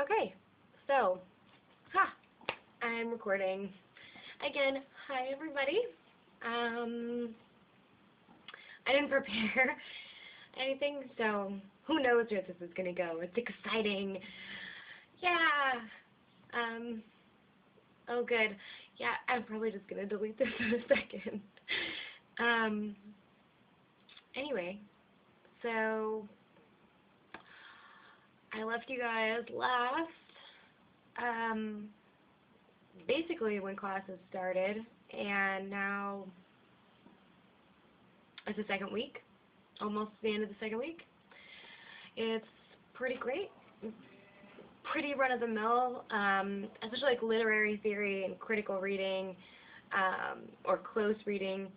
Okay, so, I'm recording. Again, hi everybody. I didn't prepare anything, so who knows where this is going to go. It's exciting. Yeah. Oh good. Yeah, I'm probably just going to delete this in a second. Anyway, so I left you guys last, basically when classes started, and now it's the second week, almost the end of the second week. It's pretty great, pretty run-of-the-mill, especially like literary theory and critical reading, or close reading.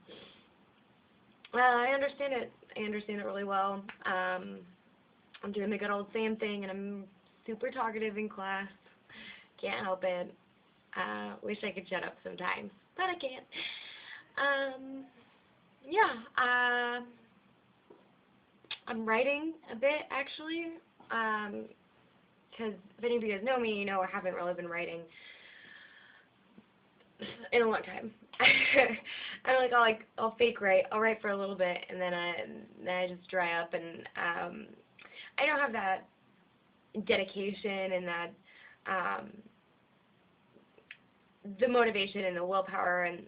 I understand it. I understand it really well. I'm doing the good old same thing, and I'm super talkative in class. Can't help it. Wish I could shut up sometimes, but I can't. Yeah, I'm writing a bit, actually, because if any of you guys know me, you know I haven't really been writing in a long time. I'll fake write. I'll write for a little bit, and then I just dry up, and I don't have that dedication and that the motivation and the willpower, and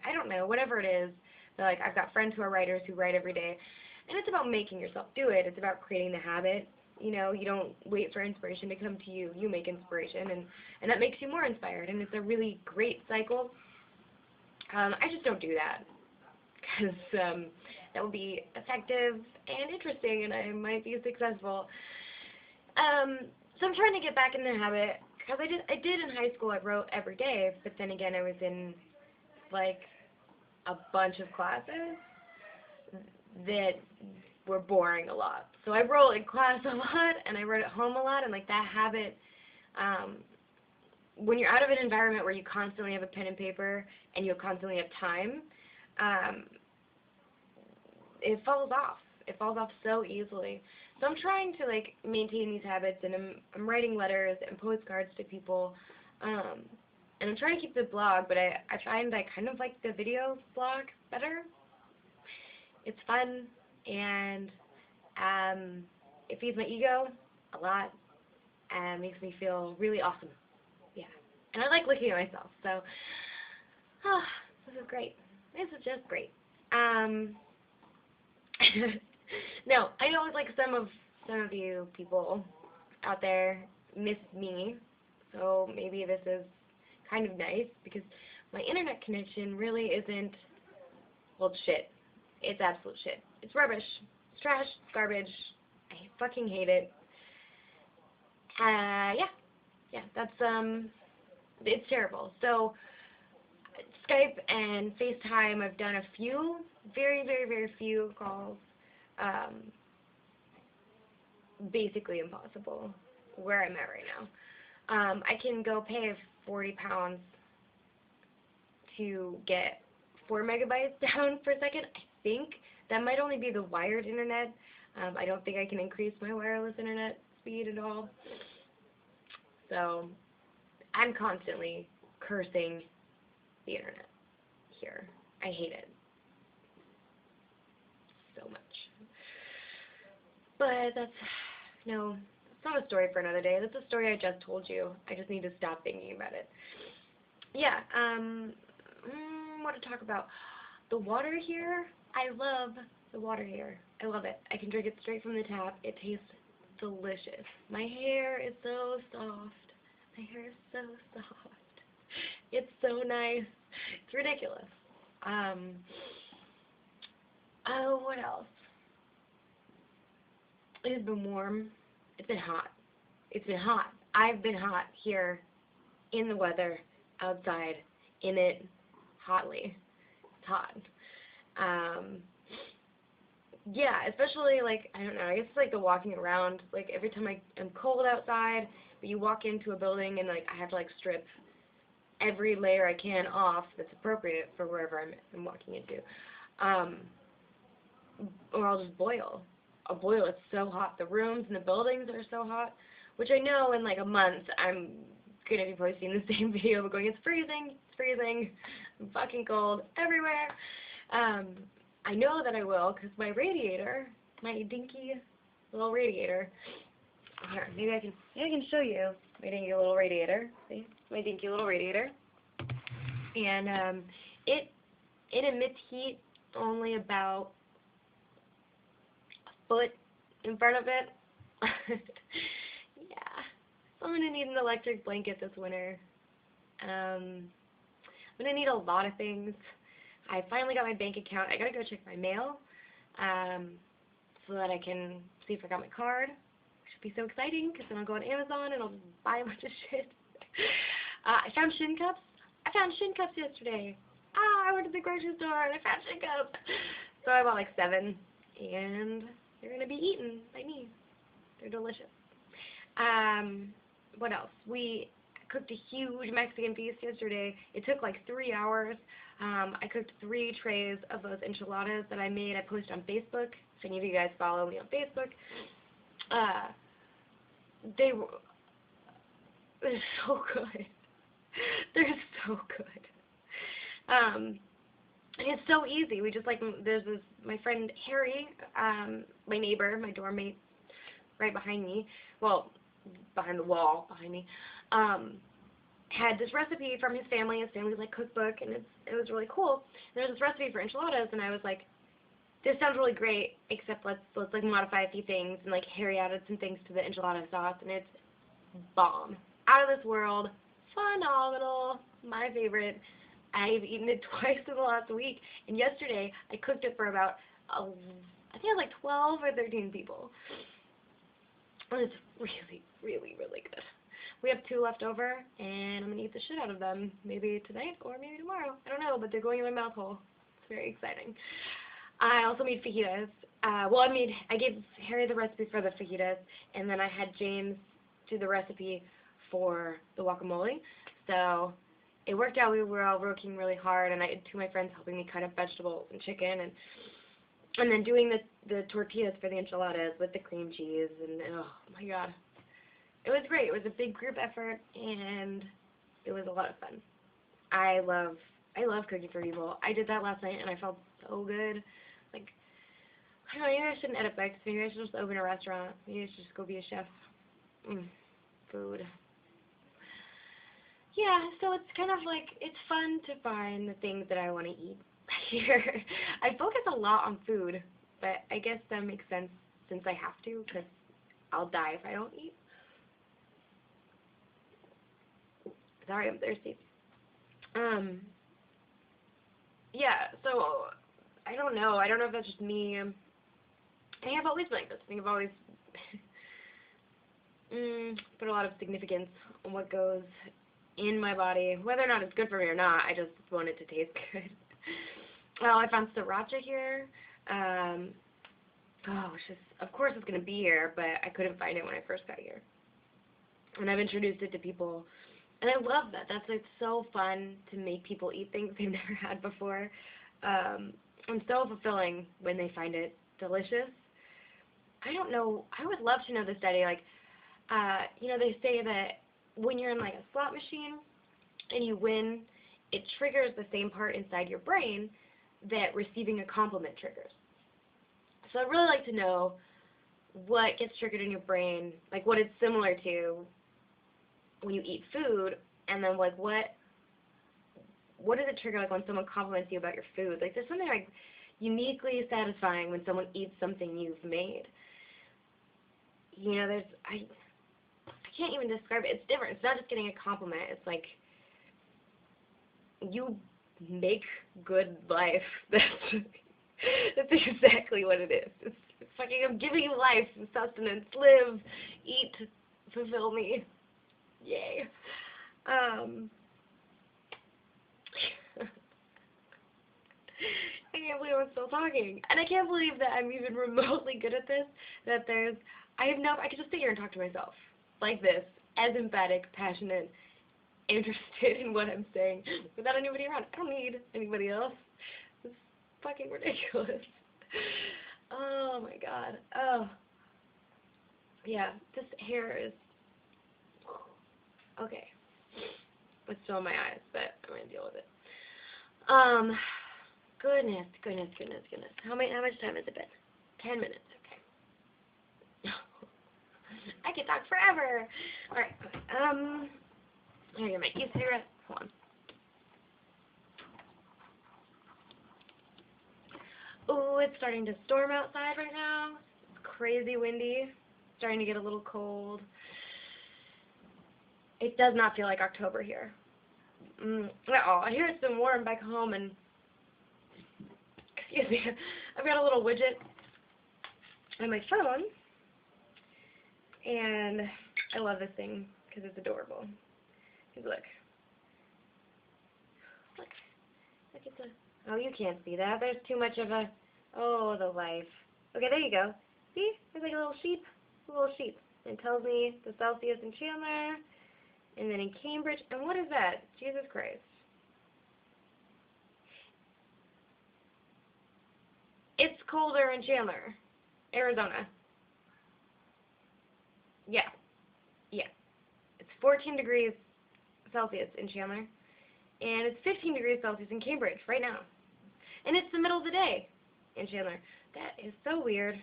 I don't know, whatever it is. But like, I've got friends who are writers who write every day, and it's about making yourself do it. It's about creating the habit. You know, you don't wait for inspiration to come to you. You make inspiration, and that makes you more inspired, and it's a really great cycle. I just don't do that because that would be effective and interesting, and I might be successful. So I'm trying to get back in the habit, because I did in high school. I wrote every day, but then again, I was in like a bunch of classes that were boring a lot. So I wrote in class a lot, and I wrote at home a lot, and like that habit, when you're out of an environment where you constantly have a pen and paper and you constantly have time, it falls off. It falls off so easily. So I'm trying to like maintain these habits, and I'm writing letters and postcards to people, and I'm trying to keep the blog, but I find I kind of like the video blog better. It's fun, and it feeds my ego a lot, and makes me feel really awesome. Yeah, and I like looking at myself, so this is great. This is just great. No, I know like some of you people out there miss me, so maybe this is kind of nice, because my internet connection really isn't, well, it's shit. It's absolute shit. It's rubbish. It's trash. It's garbage. I fucking hate it. Yeah, that's, it's terrible. So, Skype and FaceTime, I've done a few, very, very, very few calls. Basically impossible where I'm at right now. I can go pay 40 pounds to get 4 megabytes down per second. I think that might only be the wired internet. I don't think I can increase my wireless internet speed at all. So I'm constantly cursing the internet here. I hate it so much. But that's, no, it's not a story for another day. That's a story I just told you. I just need to stop thinking about it. Yeah, what to talk about? The water here, I love the water here. I love it. I can drink it straight from the tap. It tastes delicious. My hair is so soft. My hair is so soft. It's so nice. It's ridiculous. Oh, what else? It has been warm. It's been hot. It's been hot. I've been hot here in the weather, outside, in it, hotly. It's hot. Yeah, especially, like, I don't know, I guess it's like the walking around. Like, every time I'm cold outside, but you walk into a building and, like, I have to, like, strip every layer I can off that's appropriate for wherever I'm walking into. Or I'll just boil. I'll boil. It's so hot. The rooms and the buildings are so hot. which I know in like a month I'm going to be posting the same video but going, it's freezing, I'm fucking cold everywhere. I know that I will because my radiator, my dinky little radiator, here, maybe I can show you my dinky little radiator. See? My dinky little radiator. And it emits heat only about a foot in front of it. Yeah. So I'm gonna need an electric blanket this winter. I'm gonna need a lot of things. I finally got my bank account. I gotta go check my mail, so that I can see if I got my card. Should be so exciting because then I'll go on Amazon and I'll buy a bunch of shit. I found shin cups. I found shin cups yesterday. I went to the grocery store and I found shin cups. So I bought like 7, and they're gonna be eaten by me. They're delicious. What else? We cooked a huge Mexican feast yesterday. It took like 3 hours. I cooked 3 trays of those enchiladas that I made. I posted on Facebook. If any of you guys follow me on Facebook, they're so good. They're so good. And it's so easy. We just like, there's this, my friend Harry, my neighbor, my dorm mate, right behind me, well, behind the wall behind me, had this recipe from his family's like cookbook, and it was really cool. And there's this recipe for enchiladas, and I was like, this sounds really great, except let's like modify a few things. And like Harry added some things to the enchilada sauce, and it's bomb, out of this world, phenomenal, my favorite. I've eaten it twice in the last week, and yesterday I cooked it for about I think it was like 12 or 13 people. It's really, really, really good. We have 2 left over, and I'm gonna eat the shit out of them, maybe tonight or maybe tomorrow. I don't know, but they're going in my mouth hole. It's very exciting. I also made fajitas. I gave Harry the recipe for the fajitas, and then I had James do the recipe for the guacamole. So it worked out. We were all working really hard, and I had 2 of my friends helping me cut up vegetables and chicken, and then doing the tortillas for the enchiladas with the cream cheese, and oh my god. It was great. It was a big group effort, and it was a lot of fun. I love cooking for people. I did that last night, and I felt so good. Like, I don't know, maybe I shouldn't edit books. Maybe I should just open a restaurant. Maybe I should just go be a chef. Food. Yeah, so it's kind of like, it's fun to find the things that I want to eat here. I focus a lot on food, but I guess that makes sense since I have to, because I'll die if I don't eat. Sorry, I'm thirsty. Yeah, so, I don't know. I don't know if that's just me. I think I've always been like this. I think I've always put a lot of significance on what goes in my body. Whether or not it's good for me or not, I just want it to taste good. Well, I found sriracha here. Of course it's going to be here, but I couldn't find it when I first got here. And I've introduced it to people. And I love that. That's like so fun to make people eat things they've never had before. And so fulfilling when they find it delicious. I don't know. I would love to know the study. Like, they say that when you're in like a slot machine and you win, it triggers the same part inside your brain that receiving a compliment triggers. So I'd really like to know what gets triggered in your brain, like what it's similar to when you eat food, and then like what does it trigger like when someone compliments you about your food? Like there's something like uniquely satisfying when someone eats something you've made. I can't even describe it. It's different. It's not just getting a compliment. It's like you make good life. That's exactly what it is. It's fucking, I'm giving you life, sustenance, live, eat, fulfill me. Yay. I can't believe I'm still talking. And I can't believe that I'm even remotely good at this, that I could just sit here and talk to myself like this, as emphatic, passionate, interested in what I'm saying, without anybody around. I don't need anybody else. It's fucking ridiculous. Oh my god. Oh. Yeah, this hair is Okay. It's still in my eyes, but I'm going to deal with it. Goodness. How much time has it been? 10 minutes. Okay. I can talk forever. Alright, okay. I'm going to make you a cigarette. Hold on. Oh, it's starting to storm outside right now. It's crazy windy. It's starting to get a little cold. It does not feel like October here. I hear it's been warm back home, and excuse me, I've got a little widget on my phone, and I love this thing because it's adorable. Look at the. Oh, you can't see that. There's too much of a. Oh, the life. Okay, there you go. See? There's like a little sheep. It tells me the Celsius in Chandler, and then in Cambridge. And what is that? Jesus Christ. It's colder in Chandler, Arizona. Yeah. It's 14 degrees Celsius in Chandler, and it's 15 degrees Celsius in Cambridge right now. And it's the middle of the day in Chandler. That is so weird.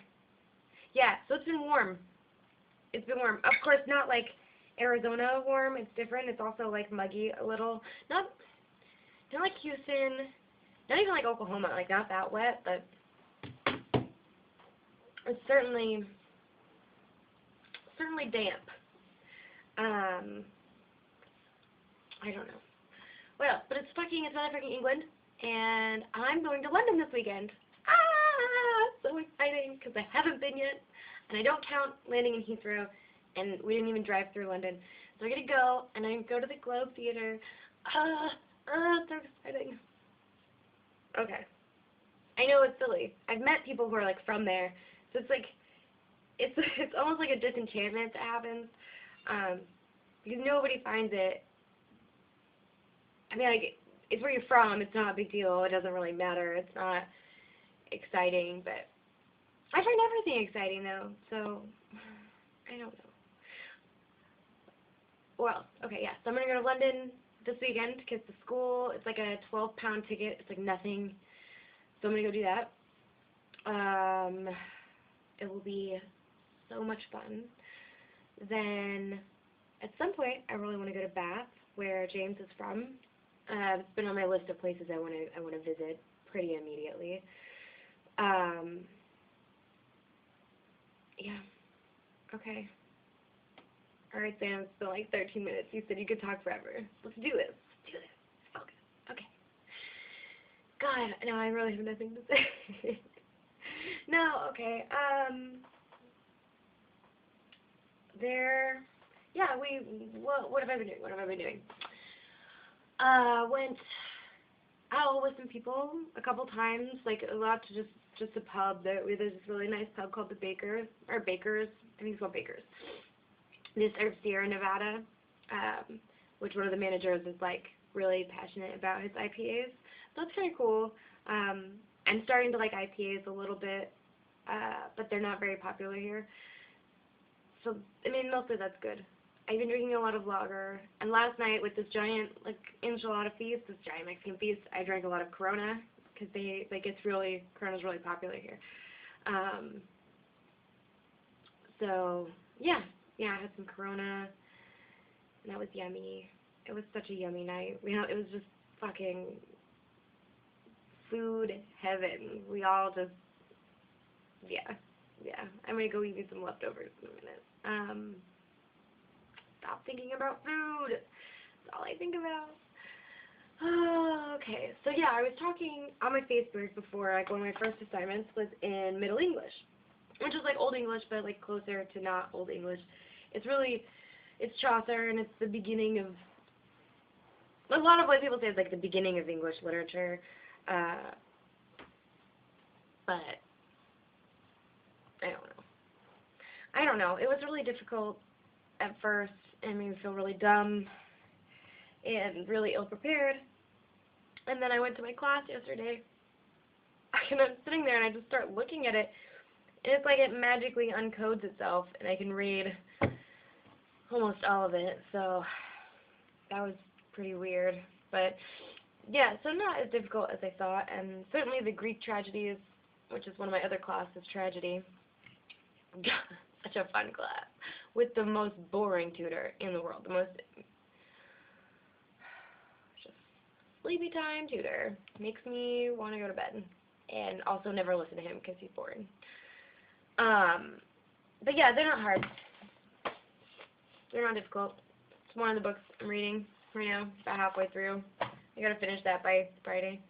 Yeah, so it's been warm. It's been warm. Of course, not like Arizona warm. It's different. It's also like muggy a little. Not like Houston. Not even like Oklahoma. Like not that wet, but it's certainly damp. I don't know. Well, but it's motherfucking England, and I'm going to London this weekend. So exciting, because I haven't been yet, and I don't count landing in Heathrow, and we didn't even drive through London. So I'm going to go, and I'm going to go to the Globe Theatre. So exciting. Okay. I know it's silly. I've met people who are, like, from there, so it's like, it's almost like a disenchantment that happens, because nobody finds it. I mean, like, it's where you're from. It's not a big deal. It doesn't really matter. It's not exciting, but I find everything exciting, though, so I don't know. Well, okay, yeah, so I'm going to go to London this weekend because the school, it's like a 12-pound ticket. It's like nothing, so I'm going to go do that. It will be so much fun. Then, at some point, I really want to go to Bath, where James is from. It's been on my list of places I want to visit pretty immediately. Yeah. Okay. All right, Sam. It's been like 13 minutes. You said you could talk forever. Let's do this. Okay. God, now I really have nothing to say. No. Okay. What have I been doing? Went out with some people a couple times, like a lot to just a pub. There's this really nice pub called the Bakers, I think it's called Bakers. They serve Sierra Nevada, which one of the managers is like really passionate about his IPAs. So that's kind of cool. I'm starting to like IPAs a little bit, but they're not very popular here. So, I mean, mostly that's good. I've been drinking a lot of lager, and last night with this giant, like, enchilada feast, this giant Mexican feast, I drank a lot of Corona, because Corona's really popular here. So, yeah, I had some Corona, and that was yummy. It was such a yummy night. It was just fucking food heaven. We all just, yeah. I'm gonna go eat me some leftovers in a minute. Stop thinking about food. That's all I think about. Oh, okay. So yeah, I was talking on my Facebook before, like one of my first assignments was in Middle English, which is like Old English, but like closer to not Old English. It's Chaucer, and it's the beginning of, a lot of what people say is like the beginning of English literature, but I don't know. It was really difficult at first, and made me feel really dumb and really ill-prepared. And then I went to my class yesterday, and I'm sitting there, and I just start looking at it, and it's like it magically uncodes itself, and I can read almost all of it. So that was pretty weird. But yeah, so not as difficult as I thought, and certainly the Greek tragedies, which is one of my other classes, tragedy, such a fun class, with the most boring tutor in the world, the most just sleepy time tutor, makes me want to go to bed, and also never listen to him because he's boring. But yeah, they're not hard. They're not difficult. It's one of the books I'm reading right now, about halfway through. I gotta finish that by Friday.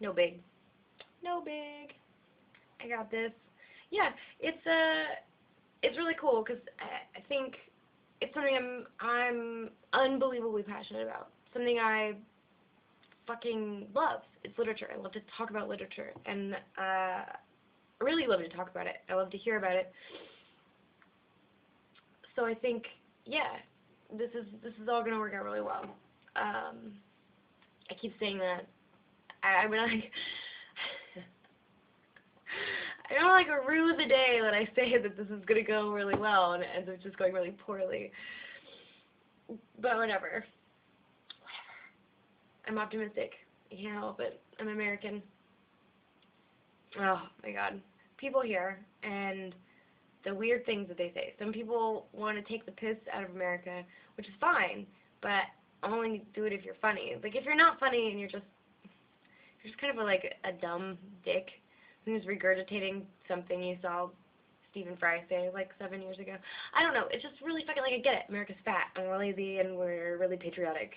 No big. No big. I got this. Yeah, it's really cool because I think it's something I'm unbelievably passionate about. Something I fucking love. It's literature. I love to talk about literature, and I really love to talk about it. I love to hear about it. So I think, yeah, this is all gonna work out really well. I keep saying that. I mean, like, I don't like rue the day that I say that this is gonna go really well and it ends up just going really poorly. But whatever. I'm optimistic. I can't help it. I'm American. Oh my God. People here and the weird things that they say. Some people want to take the piss out of America, which is fine, but only do it if you're funny. Like, if you're not funny and you're just kind of like a dumb dick who's regurgitating something you saw Stephen Fry say like 7 years ago. I don't know. It's just really fucking, like, I get it. America's fat and we're lazy and we're really patriotic.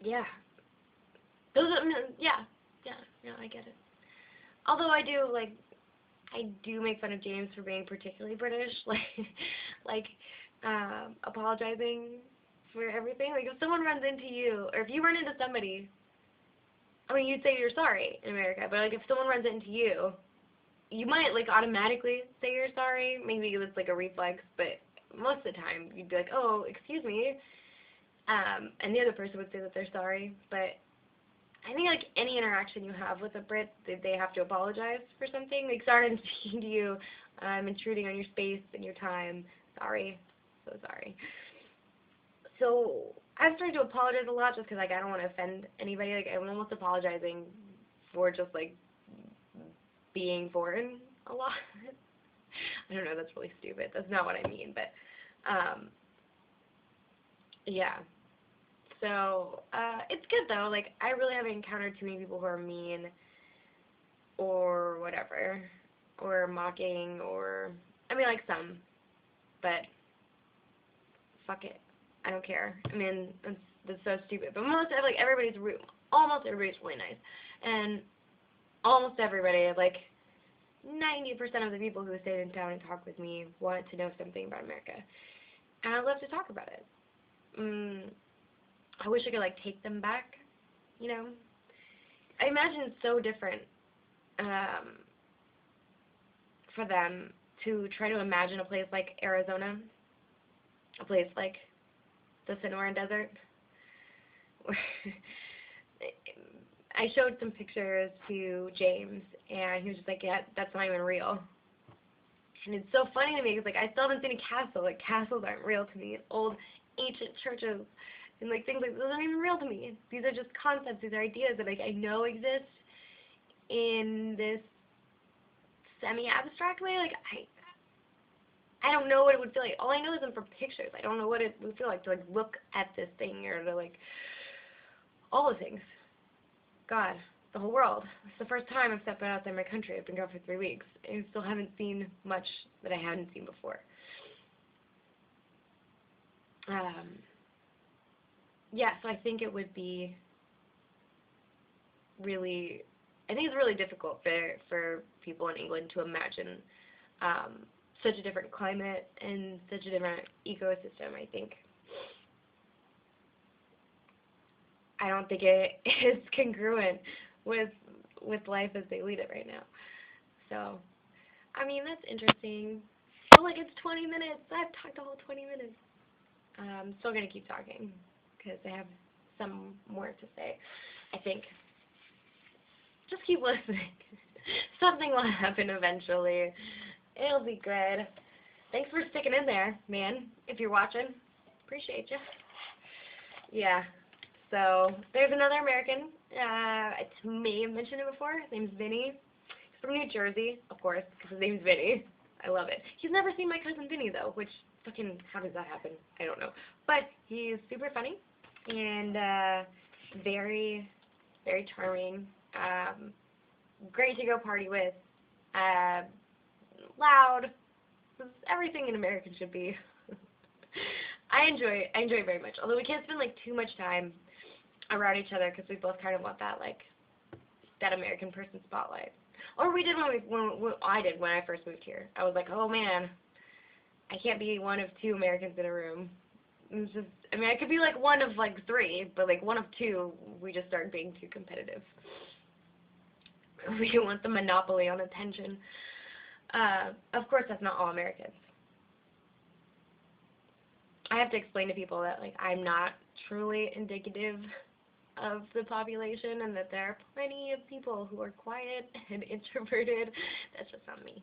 Yeah. Yeah, I get it. Although I do make fun of James for being particularly British, like, apologizing for everything. Like, if someone runs into you, or if you run into somebody, I mean, you'd say you're sorry in America, but, like, if someone runs into you, you might, like, automatically say you're sorry. Maybe it's, like, a reflex, but most of the time, you'd be like, oh, excuse me, and the other person would say that they're sorry, but I think, like, any interaction you have with a Brit, they have to apologize for something. Like, sorry I'm speaking to you. I'm intruding on your space and your time. Sorry. So sorry. So I've started to apologize a lot just because, like, I don't want to offend anybody. Like, I'm almost apologizing for just, like, being foreign a lot. I don't know. That's really stupid. That's not what I mean. But, yeah. So, it's good, though. Like, I really haven't encountered too many people who are mean or whatever, or mocking, or, I mean, like, some, but fuck it. I don't care. I mean, that's so stupid. But like, everybody's rude. Almost everybody's really nice. And almost everybody, like, 90% of the people who stayed in town and talked with me wanted to know something about America. And I'd love to talk about it. I wish I could, like, take them back, you know? I imagine it's so different for them to try to imagine a place like Arizona, a place like the Sonoran Desert. I showed some pictures to James, and he was just like, yeah, that's not even real. And it's so funny to me, because, like, I still haven't seen a castle. Like, castles aren't real to me. Old, ancient churches and, like, things like those aren't even real to me. These are just concepts. These are ideas that, like, I know exist in this semi-abstract way. Like, I don't know what it would feel like. All I know is them from pictures. I don't know what it would feel like to, like, look at this thing, or to, like, all the things. God, the whole world. It's the first time I've stepped outside my country. I've been gone for 3 weeks, and I still haven't seen much that I hadn't seen before. Yeah, so I think it would be really, I think it's really difficult for people in England to imagine such a different climate and such a different ecosystem. I don't think it is congruent with life as they lead it right now. So, I mean, that's interesting. Oh, like, it's 20 minutes. I've talked the whole 20 minutes. I'm still going to keep talking because I have some more to say, I think. Just keep listening. Something will happen eventually. It'll be good. Thanks for sticking in there, man, if you're watching. Appreciate you. Yeah. So there's another American. I may have mentioned it before. His name's Vinny. He's from New Jersey, of course, because his name's Vinny. I love it. He's never seen my cousin Vinny though, which fucking how does that happen? I don't know. But he's super funny and very, very charming. Great to go party with. Loud. Everything an American should be. I enjoy it very much. Although we can't spend like too much time around each other because we both kind of want that that American person spotlight. Or we did when I did when I first moved here. I was like, oh man, I can't be one of two Americans in a room. It's just, I mean, I could be like one of like three, but like one of two, we just started being too competitive. We want the monopoly on attention. Of course, that's not all Americans. I have to explain to people that like I'm not truly indicative of the population and that there are plenty of people who are quiet and introverted. That's just not me.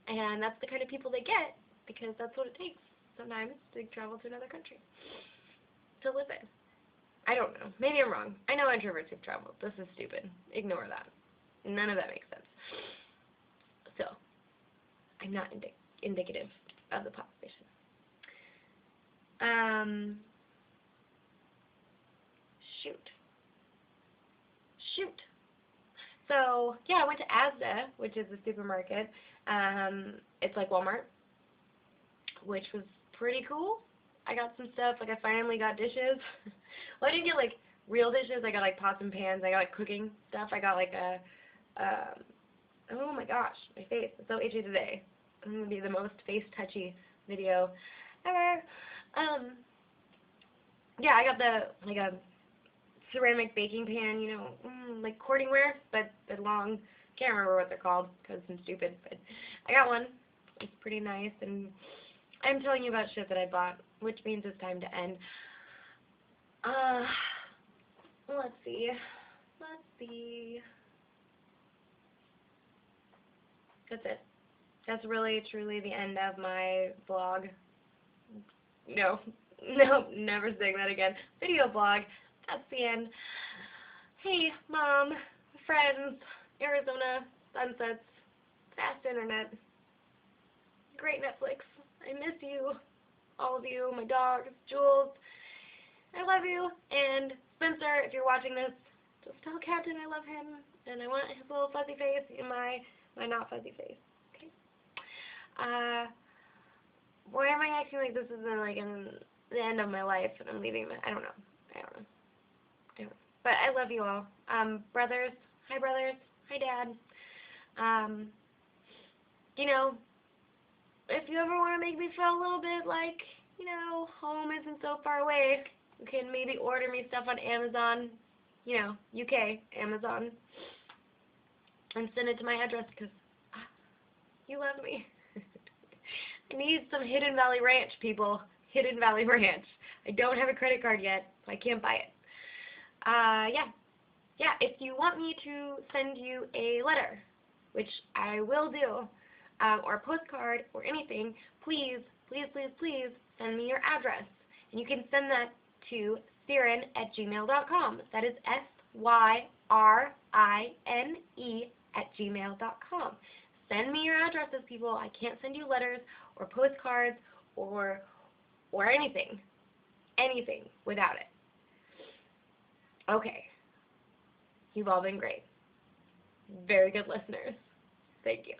And that's the kind of people they get because that's what it takes sometimes to travel to another country to live in. I don't know. Maybe I'm wrong. I know introverts have traveled. This is stupid. Ignore that. None of that makes sense. So, I'm not indicative of the population. Shoot. So, yeah, I went to Asda, which is a supermarket. It's like Walmart, which was pretty cool. I got some stuff, like I finally got dishes. Well, I didn't get like real dishes. I got like pots and pans. I got like cooking stuff. I got like oh my gosh, my face. It's so itchy today. I'm going to be the most face touchy video ever. Yeah, I got like a ceramic baking pan, you know, like cordingware, but the long, can't remember what they're called because I'm stupid, but I got one. It's pretty nice, and I'm telling you about shit that I bought, which means it's time to end. Let's see. That's it. That's really, truly the end of my blog. No, never saying that again. Video blog. That's the end. Hey, Mom, friends, Arizona, sunsets, fast internet, great Netflix. I miss you, all of you, my dogs, Jules. I love you. And Spencer, if you're watching this, just tell Captain I love him, and I want his little fuzzy face in my not fuzzy face. Okay. Why am I acting like this isn't like in the end of my life and I'm leaving? I don't know. But I love you all. Brothers. Hi, brothers. Hi, Dad. You know, if you ever want to make me feel a little bit like, you know, home isn't so far away, you can maybe order me stuff on Amazon, you know, UK, Amazon, and send it to my address because you love me. I need some Hidden Valley Ranch, people. Hidden Valley Ranch. I don't have a credit card yet, so I can't buy it. Yeah, if you want me to send you a letter, which I will do, or a postcard or anything, please send me your address. And you can send that to Syrine@gmail.com. That is SYRINE@gmail.com. Send me your addresses, people. I can't send you letters or postcards or anything without it. Okay. You've all been great. Very good listeners. Thank you.